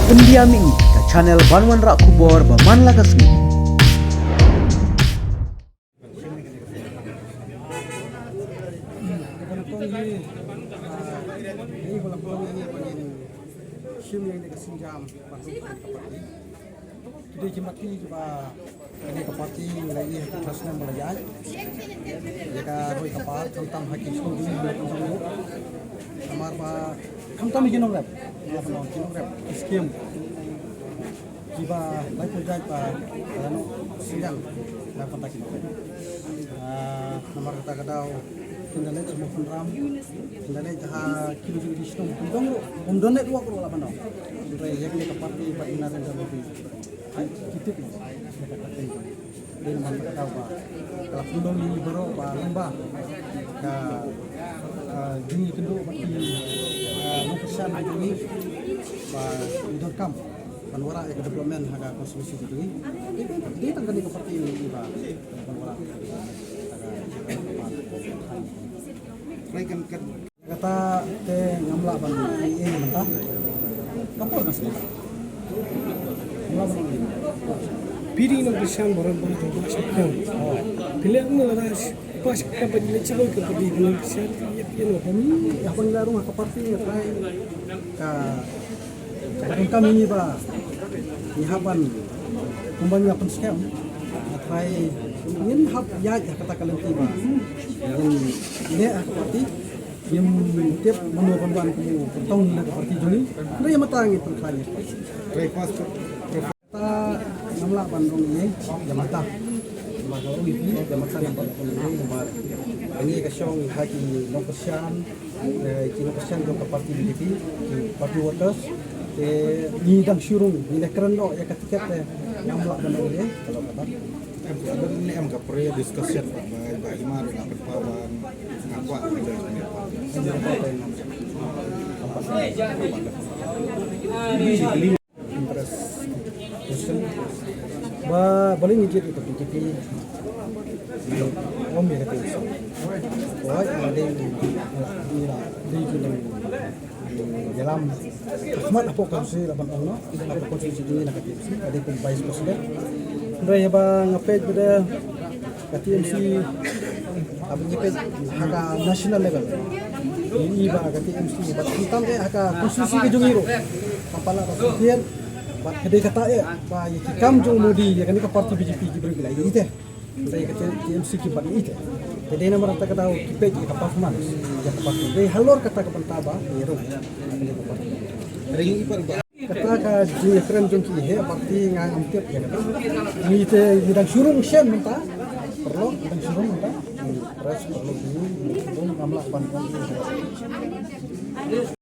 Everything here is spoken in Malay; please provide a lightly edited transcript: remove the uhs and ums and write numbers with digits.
Pendiam ini ke channel Banwan Rak Kubor Baman Lagasmi. Jadi jemati juga ini kapati lagi kelasnya melayai. Jika koi kapat tentang haki sudi dulu. Amar pa tentang ginom rap. Ginom rap skim. Jiba lagi pujai pa ano siang dapat tak kita. Nomor kata kadau kendalai semua penram. Kendalai jaha kilo jadi disnong. Umdon net dua kalau lapan dong. Sudah yang ini kapati pa inasan sama tu. Kita ni dan mana tahu bah kalau pendom ini baru bah lembah ke jenis kedua mati lukisan ini bah idon kam panwara development ada konstruksi itu ini dia tanggal ini seperti ini bah panwara ada kata te ngamla ban ini mentah kapur nasi Piri nak bersama orang baru tu macam bila aku melaras pas kapan dia cakap kepada dia bersama dia kami apa ni rumah keparti try ka kami ni ba ihaban kumbanya pun scam try ingin hab ya kata kalian tiba ini keparti yang tiap menurut ban ku tong na keparti juni dia matang itu try try pas kita namla bandung ini jamata baru ini jamata yang paling ini kasyong haki lokasian kinokasian do parti BJP parti workers ni dang syurung ni keren do ya ketika namla bandung ini kalau kata ada ini am ka pre discussion bagaimana dengan perpawan ngapa boleh ni jadi BJP om ya kata itu. Wah, ada di dalam Ahmad apa konstitusi 8 tahun, apa konstitusi ini nak kata itu. Ada pun vice president. Mereka bang ngepet pada KTMC apa ngepet harga national level. Ini bah KTMC, bah hitam harga konstitusi kejungiro. Kepala Presiden buat kedai kata bah kam jung mudi ya kan ke parti BJP diberi bila itu teh saya kata TMC kibat itu jadi nama rata kata kipe di kapal manis ya kapal jadi halor kata ke pentaba ya rum ring ipar kata ka ji keren jung ki he parti ngang amtep ya kata ini teh bidang surung shen mentah perlu bidang surung mentah res perlu ini belum amla pan